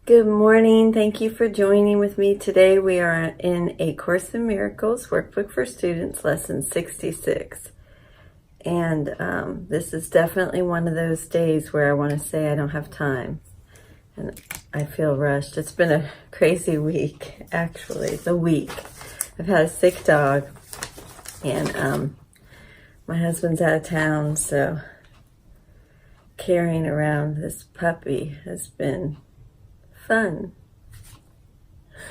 Good morning. Thank you for joining with me today. We are in A Course in Miracles Workbook for Students, Lesson 66. And this is definitely one of those days where I want to say I don't have time. And I feel rushed. It's been a crazy week, actually. It's a week. I've had a sick dog. And my husband's out of town, so carrying around this puppy has been fun.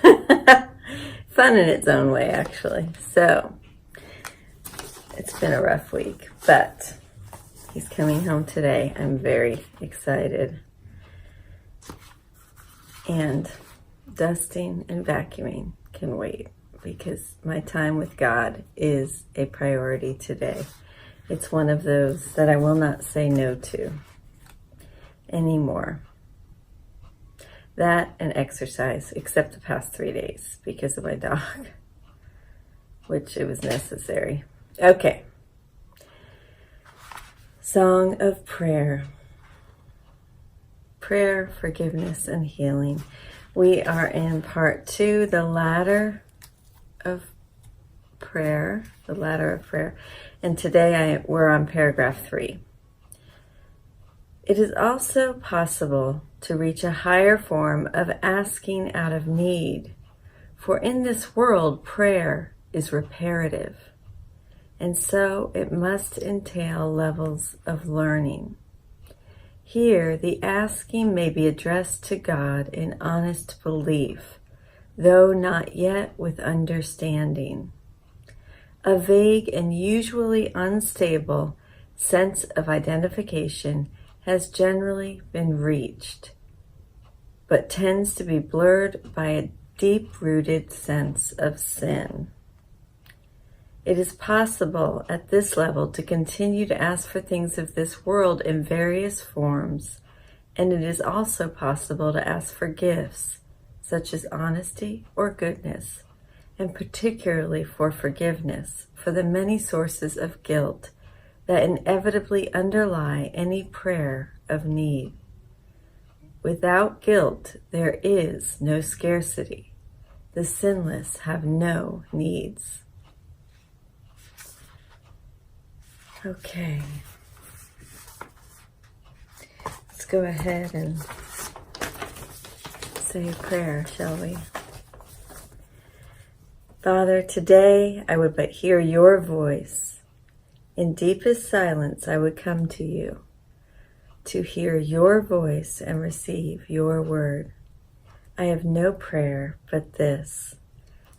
Fun in its own way, actually. So, it's been a rough week, but he's coming home today. I'm very excited. And dusting and vacuuming can wait because my time with God is a priority today. It's one of those that I will not say no to anymore. That and exercise, except the past 3 days because of my dog, which it was necessary. Okay. Song of Prayer. Prayer, forgiveness, and healing. We are in part 2, the ladder of prayer. And today we're on paragraph 3. It is also possible to reach a higher form of asking out of need, for in this world prayer is reparative, and so it must entail levels of learning. Here, the asking may be addressed to God in honest belief, though not yet with understanding. A vague and usually unstable sense of identification has generally been reached, but tends to be blurred by a deep-rooted sense of sin. It is possible at this level to continue to ask for things of this world in various forms, and it is also possible to ask for gifts, such as honesty or goodness, and particularly for forgiveness, for the many sources of guilt that inevitably underlie any prayer of need. Without guilt, there is no scarcity. The sinless have no needs. Okay. Let's go ahead and say a prayer, shall we? Father, today I would but hear your voice. In deepest silence, I would come to you to hear your voice and receive your word. I have no prayer but this.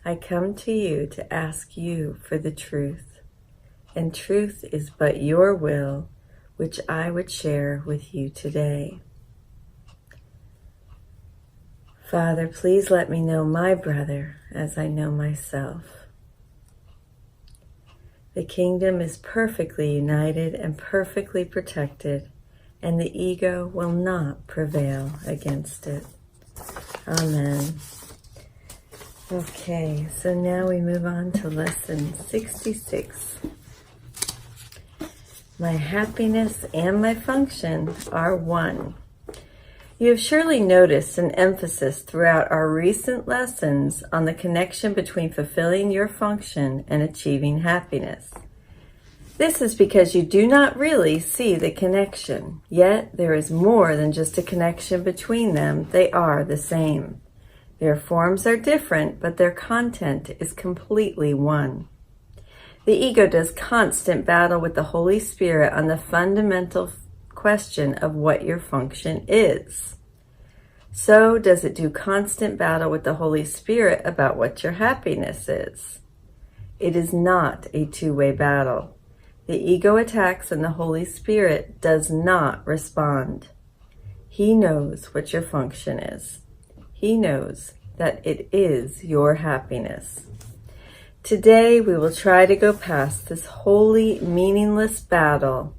I come to you to ask you for the truth, and truth is but your will, which I would share with you today. Father, please let me know my brother as I know myself. The kingdom is perfectly united and perfectly protected, and the ego will not prevail against it. Amen. Okay, so now we move on to lesson 66. My happiness and my function are one. You have surely noticed an emphasis throughout our recent lessons on the connection between fulfilling your function and achieving happiness. This is because you do not really see the connection, yet there is more than just a connection between them. They are the same. Their forms are different, but their content is completely one. The ego does constant battle with the Holy Spirit on the fundamental question of what your function is. So does it do constant battle with the Holy Spirit about what your happiness is. It is not a two-way battle. The ego attacks and the Holy Spirit does not respond. He knows what your function is. He knows that it is your happiness. Today we will try to go past this wholly meaningless battle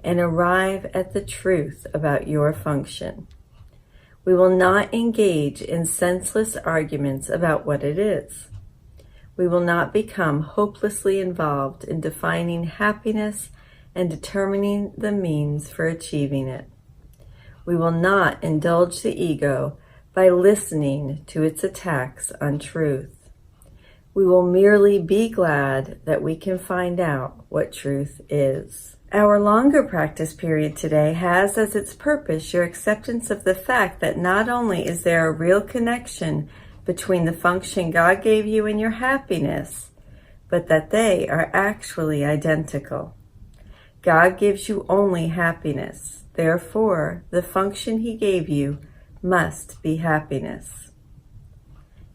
and arrive at the truth about your function. We will not engage in senseless arguments about what it is. We will not become hopelessly involved in defining happiness and determining the means for achieving it. We will not indulge the ego by listening to its attacks on truth. We will merely be glad that we can find out what truth is. Our longer practice period today has as its purpose your acceptance of the fact that not only is there a real connection between the function God gave you and your happiness, but that they are actually identical. God gives you only happiness. Therefore, the function He gave you must be happiness,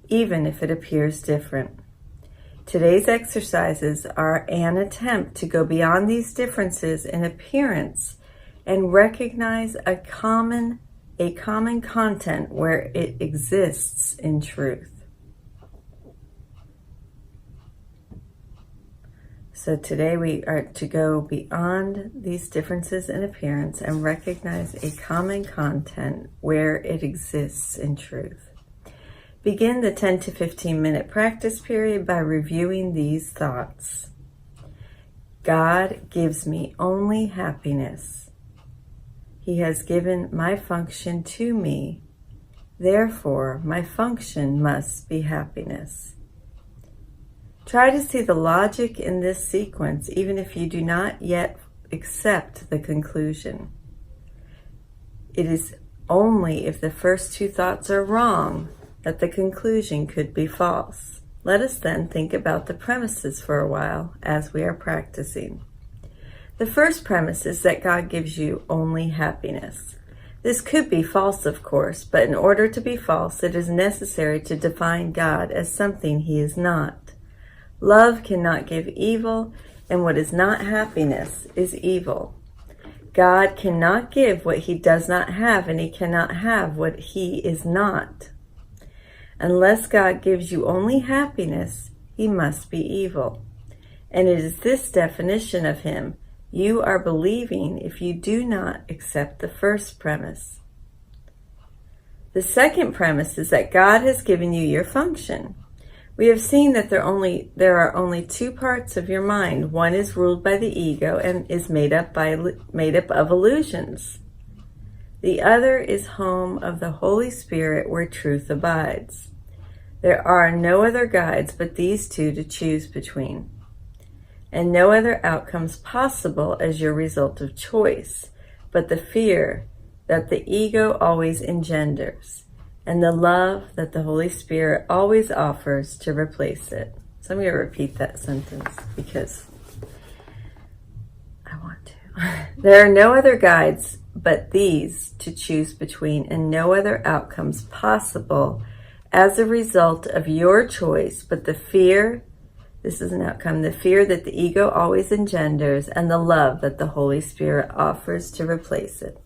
even if it appears different. Today's exercises are an attempt to go beyond these differences in appearance and recognize a common content where it exists in truth. So today we are to go beyond these differences in appearance and recognize a common content where it exists in truth. Begin the 10 to 15 minute practice period by reviewing these thoughts. God gives me only happiness. He has given my function to me. Therefore, my function must be happiness. Try to see the logic in this sequence, even if you do not yet accept the conclusion. It is only if the first two thoughts are wrong that the conclusion could be false. Let us then think about the premises for a while as we are practicing. The first premise is that God gives you only happiness. This could be false, of course, but in order to be false, it is necessary to define God as something He is not. Love cannot give evil, and what is not happiness is evil. God cannot give what He does not have, and He cannot have what He is not. Unless God gives you only happiness, He must be evil. And it is this definition of Him you are believing if you do not accept the first premise. The second premise is that God has given you your function. We have seen that there are only two parts of your mind. One is ruled by the ego and is made up of illusions. The other is home of the Holy Spirit where truth abides. There are no other guides but these two to choose between, and no other outcomes possible as your result of choice, but the fear that the ego always engenders, and the love that the Holy Spirit always offers to replace it. So I'm going to repeat that sentence because I want to. There are no other guides but these to choose between, and no other outcomes possible as a result of your choice, but the fear, this is an outcome, the fear that the ego always engenders, and the love that the Holy Spirit offers to replace it.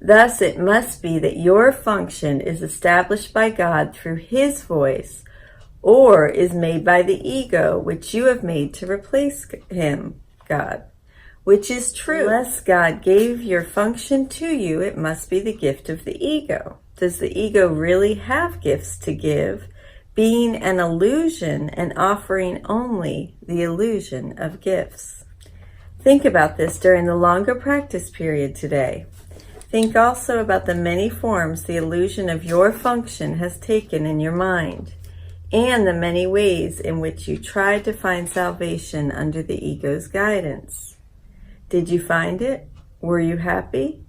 Thus, it must be that your function is established by God through His voice, or is made by the ego, which you have made to replace Him, God, which is true. Unless God gave your function to you, it must be the gift of the ego. Does the ego really have gifts to give, being an illusion and offering only the illusion of gifts? Think about this during the longer practice period today. Think also about the many forms the illusion of your function has taken in your mind, and the many ways in which you tried to find salvation under the ego's guidance. Did you find it? Were you happy?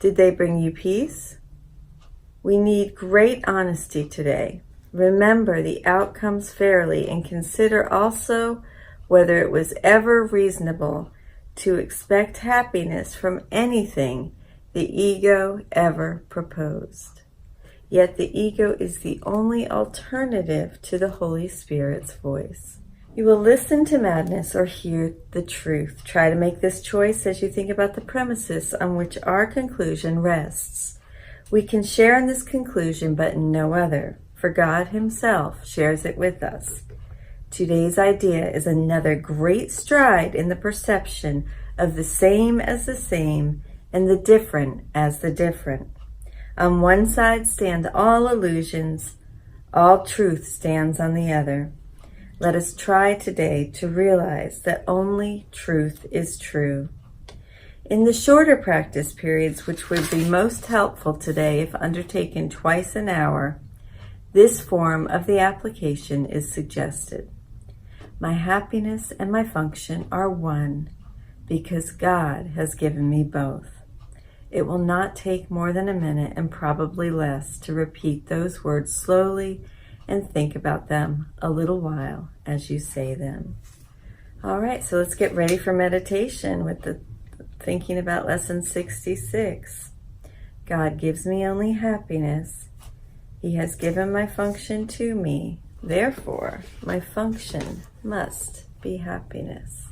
Did they bring you peace? We need great honesty today. Remember the outcomes fairly and consider also whether it was ever reasonable to expect happiness from anything the ego ever proposed. Yet the ego is the only alternative to the Holy Spirit's voice. You will listen to madness or hear the truth. Try to make this choice as you think about the premises on which our conclusion rests. We can share in this conclusion, but in no other, for God Himself shares it with us. Today's idea is another great stride in the perception of the same as the same and the different as the different. On one side stand all illusions, all truth stands on the other. Let us try today to realize that only truth is true. In the shorter practice periods, which would be most helpful today if undertaken twice an hour, this form of the application is suggested. My happiness and my function are one because God has given me both. It will not take more than a minute and probably less to repeat those words slowly and think about them a little while as you say them. All right, so let's get ready for meditation with the thinking about lesson 66. God gives me only happiness. He has given my function to me. Therefore, my function must be happiness.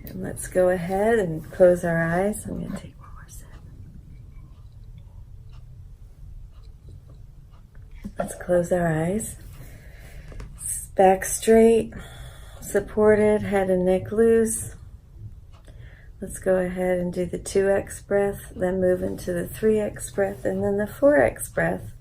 And let's go ahead and close our eyes. I'm going to take one more sip. Let's close our eyes. Back straight, supported, head and neck loose. Let's go ahead and do the 2x breath, then move into the 3x breath, and then the 4x breath.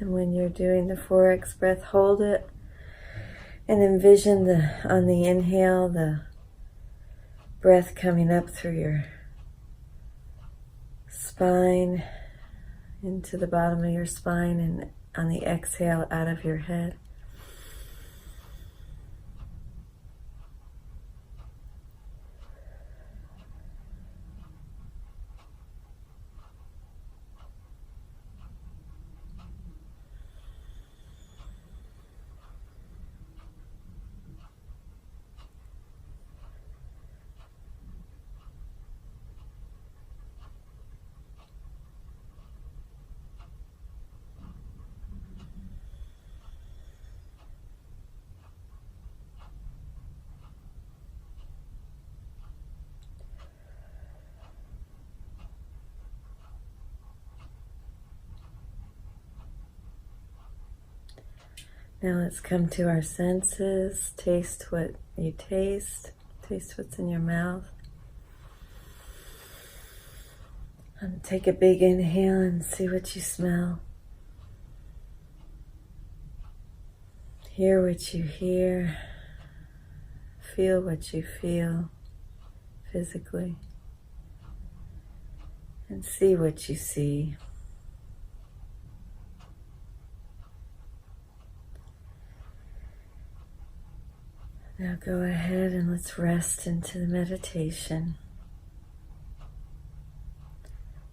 And when you're doing the 4x breath, hold it and envision on the inhale, the breath coming up through your spine, into the bottom of your spine, and on the exhale out of your head. Now let's come to our senses. Taste what you taste. Taste what's in your mouth. And take a big inhale and see what you smell. Hear what you hear. Feel what you feel physically. And see what you see. Now go ahead and let's rest into the meditation.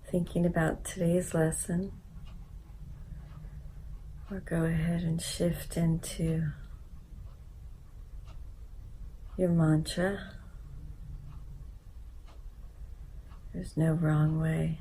Thinking about today's lesson. Or go ahead and shift into your mantra. There's no wrong way.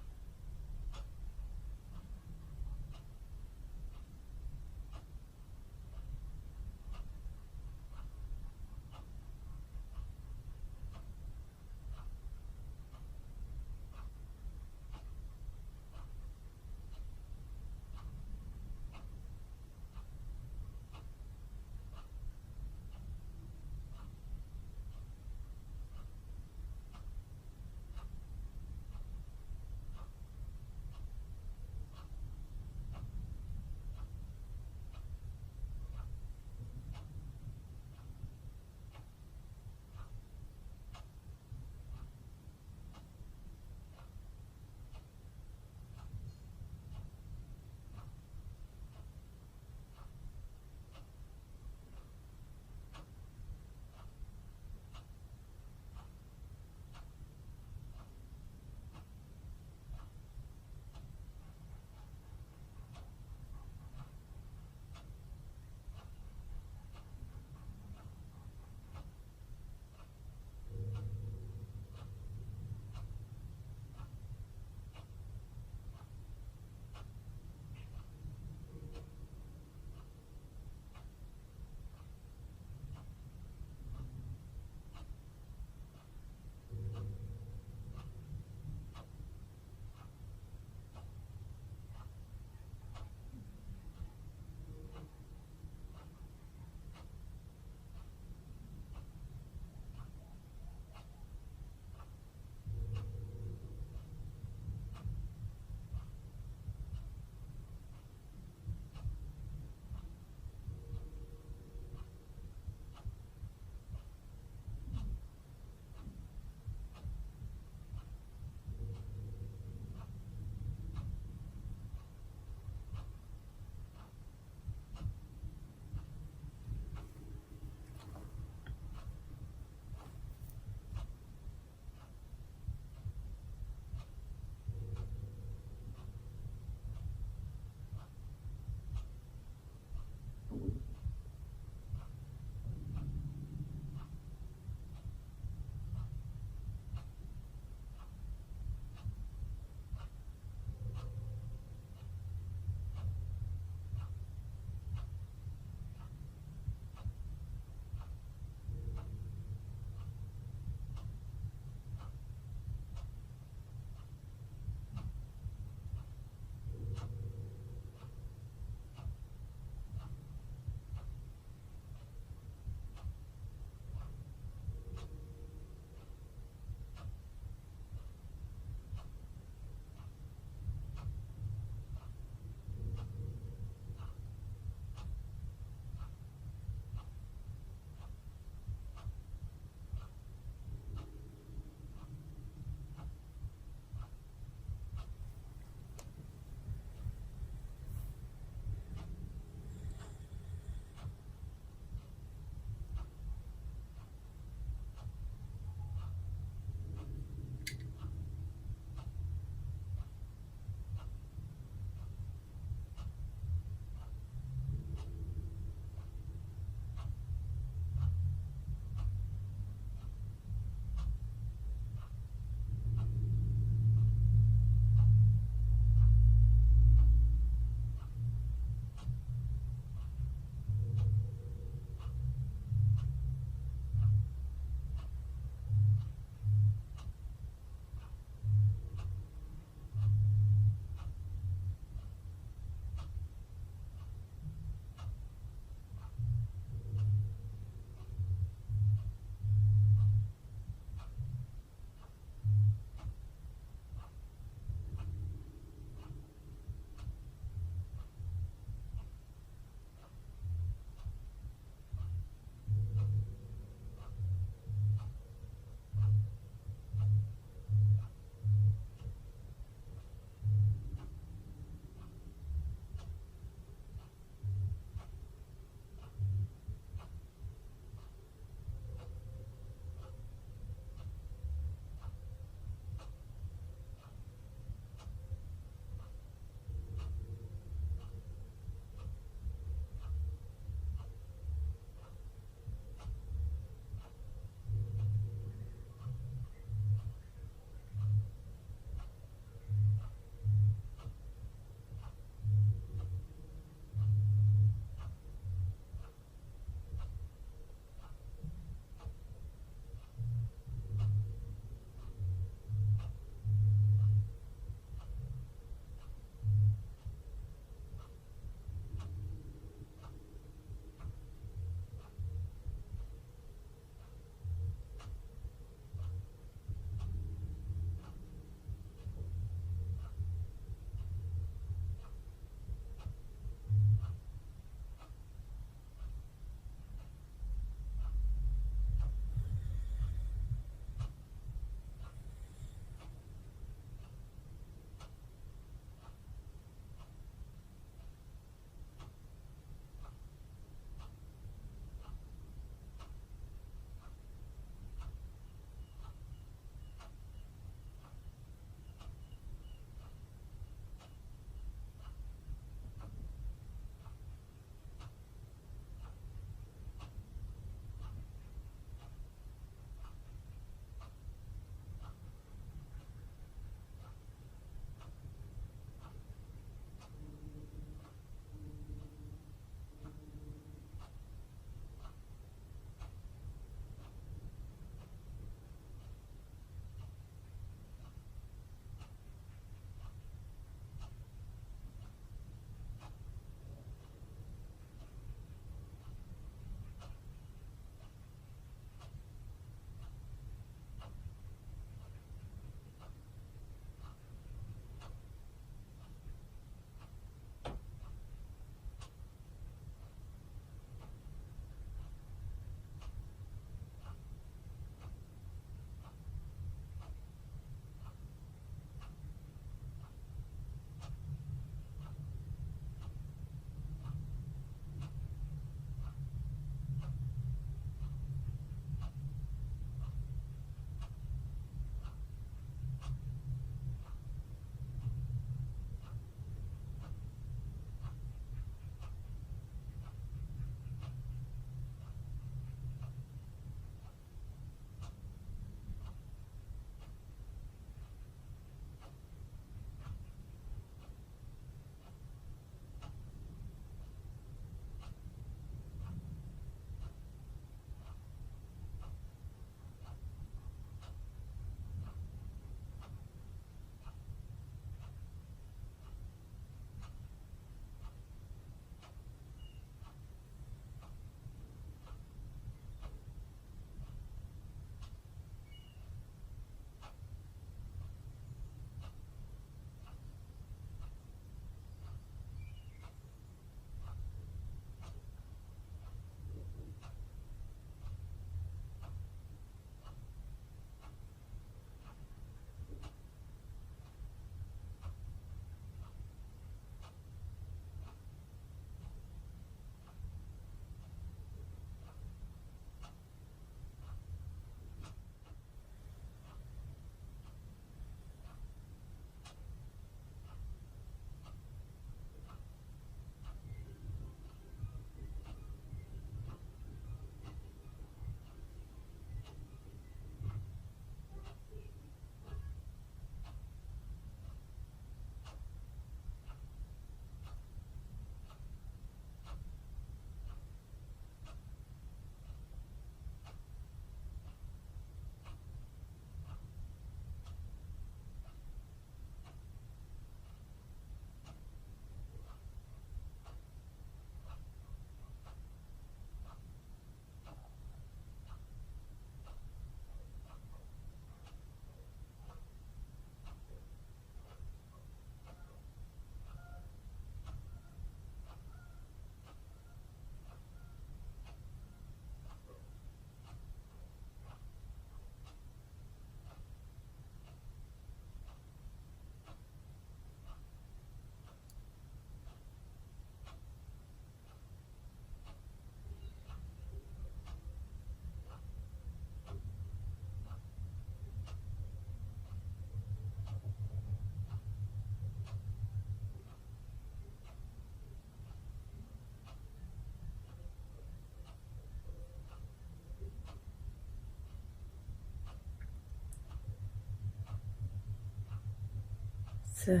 So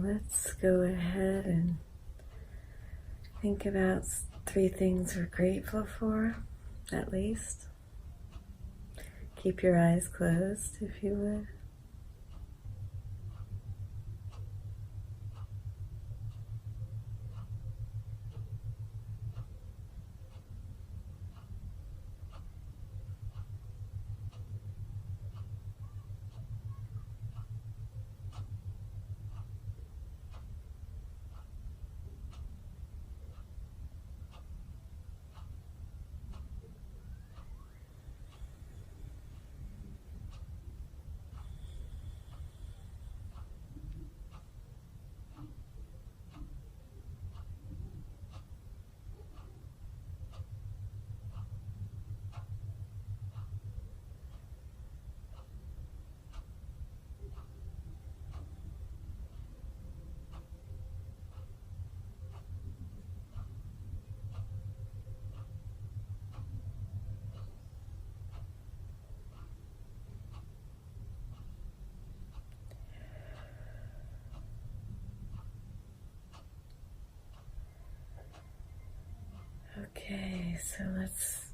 let's go ahead and think about 3 things we're grateful for, at least. Keep your eyes closed if you would. Okay, so let's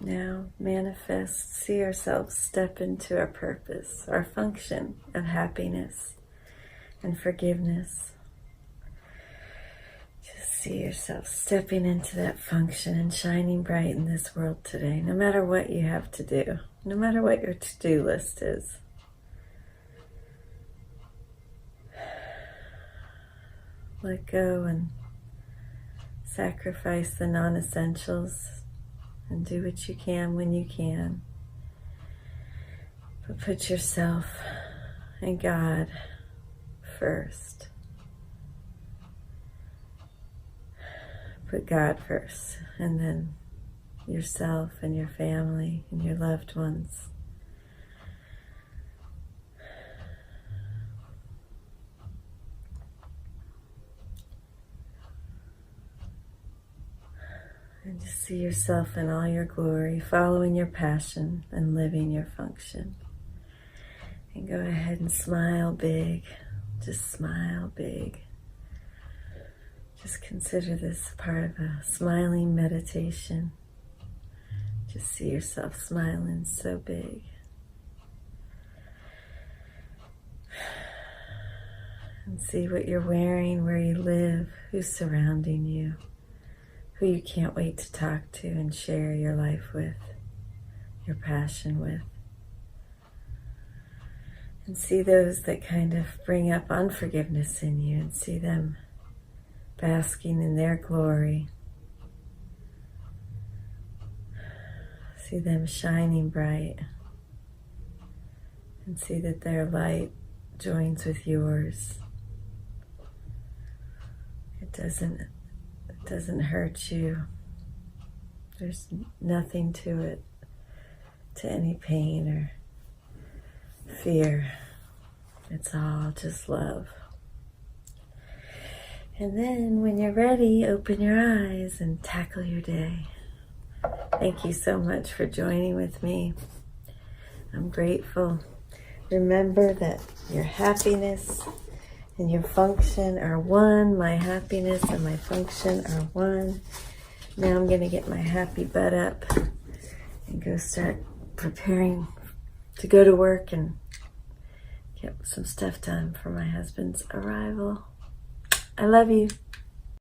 now manifest, see ourselves step into our purpose, our function of happiness and forgiveness. Just see yourself stepping into that function and shining bright in this world today, no matter what you have to do, no matter what your to-do list is. Let go and sacrifice the non-essentials and do what you can when you can. But put yourself and God first. Put God first, and then yourself and your family and your loved ones. And just see yourself in all your glory, following your passion and living your function. And go ahead and smile big. Just smile big. Just consider this part of a smiling meditation. Just see yourself smiling so big. And see what you're wearing, where you live, who's surrounding you, who you can't wait to talk to and share your life with, your passion with. And see those that kind of bring up unforgiveness in you, and see them basking in their glory. See them shining bright, and see that their light joins with yours. It doesn't hurt you. There's nothing to it, to any pain or fear. It's all just love. And then when you're ready, open your eyes and tackle your day. Thank you so much for joining with me. I'm grateful. Remember that your happiness and your function are one. My happiness and my function are one. Now I'm going to get my happy butt up and go start preparing to go to work and get some stuff done for my husband's arrival. I love you.